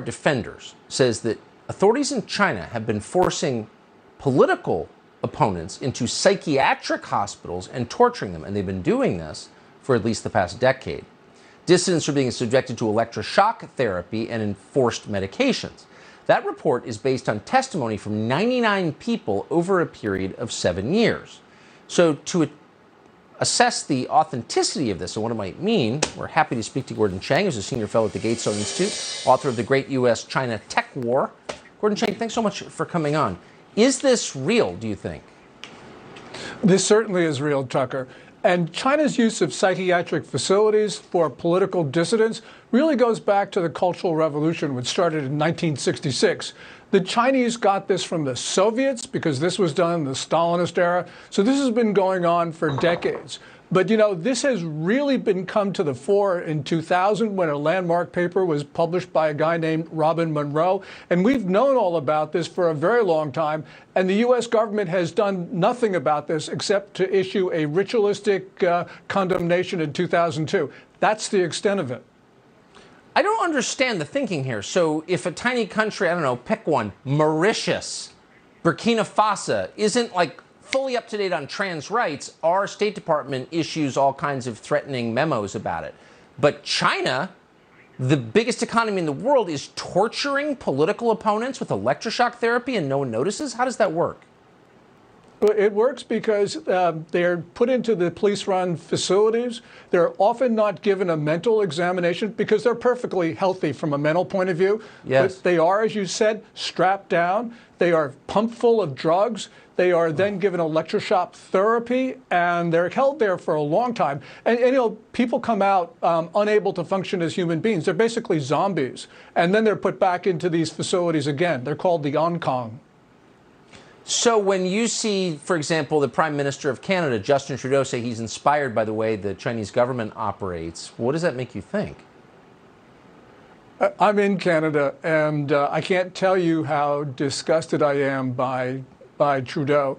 Defenders says that authorities in China have been forcing political opponents into psychiatric hospitals and torturing them, and they've been doing this for at least the past decade. Dissidents are being subjected to electroshock therapy and enforced medications. That report is based on testimony from 99 people over a period of 7 years. So to assess the authenticity of this and what it might mean, we're happy to speak to Gordon Chang, who's a senior fellow at the Gates Institute, author of The Great U.S.-China Tech War. Gordon Chang, thanks so much for coming on. Is this real, do you think? This certainly is real, Tucker. And China's use of psychiatric facilities for political dissidents really goes back to the Cultural Revolution, which started in 1966. The Chinese got this from the Soviets because this was done in the Stalinist era. So this has been going on for decades. But, you know, this has really been come to the fore in 2000 when a landmark paper was published by a guy named Robin Monroe. And we've known all about this for a very long time. And the U.S. government has done nothing about this except to issue a ritualistic condemnation in 2002. That's the extent of it. I don't understand the thinking here. So if a tiny country, I don't know, pick one, Mauritius, Burkina Faso, isn't like fully up to date on trans rights, our State Department issues all kinds of threatening memos about it. But China, the biggest economy in the world, is torturing political opponents with electroshock therapy and no one notices? How does that work? It works because they're put into the police-run facilities. They're often not given a mental examination because they're perfectly healthy from a mental point of view. Yes. But they are, as you said, strapped down. They are pumped full of drugs. They are then given electroshock therapy, and they're held there for a long time. And you know, people come out unable to function as human beings. They're basically zombies. And then they're put back into these facilities again. They're called the Onkong. So when you see, for example, the Prime Minister of Canada, Justin Trudeau, say he's inspired by the way the Chinese government operates, what does that make you think? I'm in Canada, and I can't tell you how disgusted I am by Trudeau.